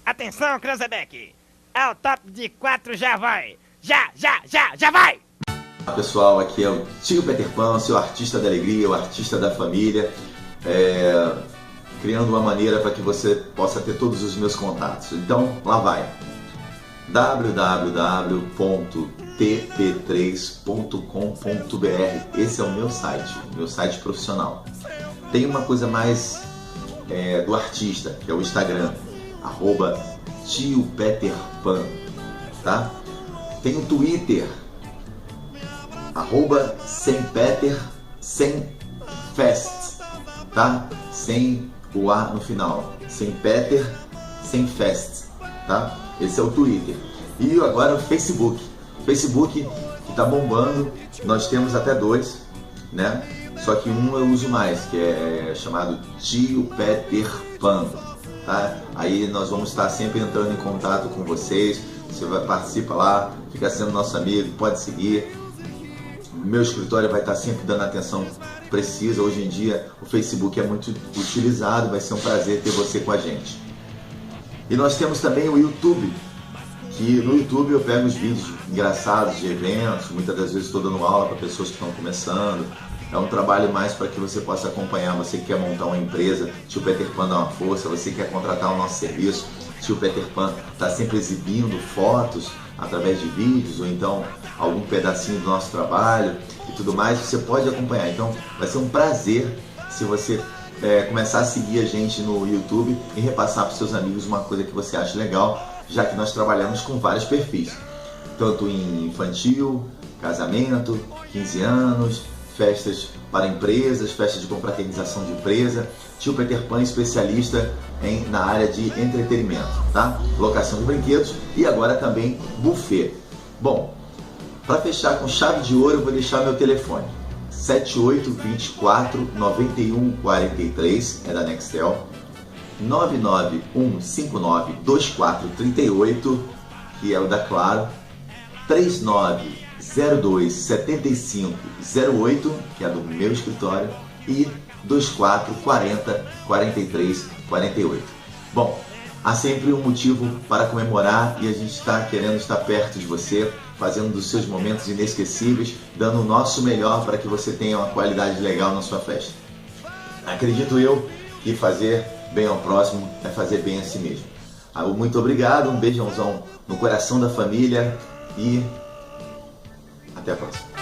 Atenção, Cranzebeck! É o top de 4, já vai! Já vai! Olá pessoal, aqui é o tio Peter Pan, seu artista da alegria, o artista da família, criando uma maneira para que você possa ter todos os meus contatos. Então, lá vai! www.tp3.com.br. Esse é o meu site profissional. Tem uma coisa mais do artista, que é o Instagram, @tiopeterpan, tá? Tem o Twitter, @sempeter, sem fest, tá? Sem o A no final. Sem Peter, sem fest, tá? Esse é o Twitter. E agora o Facebook. Facebook que tá bombando. Nós temos até 2, né? Só que um eu uso mais, que é chamado Tio Peter Pan, tá? Aí nós vamos estar sempre entrando em contato com vocês. Você participa lá, fica sendo nosso amigo, pode seguir. Meu escritório vai estar sempre dando atenção precisa. Hoje em dia o Facebook é muito utilizado, vai ser um prazer ter você com a gente. E nós temos também o YouTube, que no YouTube eu pego os vídeos engraçados de eventos, muitas das vezes estou dando aula para pessoas que estão começando. É um trabalho mais para que você possa acompanhar. Você que quer montar uma empresa, Tio Peter Pan dá uma força. Você quer contratar o nosso serviço, Tio Peter Pan está sempre exibindo fotos através de vídeos ou então algum pedacinho do nosso trabalho e tudo mais. Você pode acompanhar. Então vai ser um prazer se você começar a seguir a gente no YouTube e repassar para os seus amigos uma coisa que você acha legal, já que nós trabalhamos com vários perfis, tanto em infantil, casamento, 15 anos, festas para empresas, festas de confraternização de empresa. Tio Peter Pan especialista na área de entretenimento, tá? Locação de brinquedos e agora também buffet. Bom, para fechar com chave de ouro eu vou deixar meu telefone 7824-9143, é da Nextel, 991592438, que é o da Claro, 3902-7508, que é do meu escritório, e 2440-4348. Bom, há sempre um motivo para comemorar e a gente está querendo estar perto de você, fazendo dos seus momentos inesquecíveis, dando o nosso melhor para que você tenha uma qualidade legal na sua festa. Acredito eu que fazer bem ao próximo é fazer bem a si mesmo. Muito obrigado, um beijãozão no coração da família e até a próxima.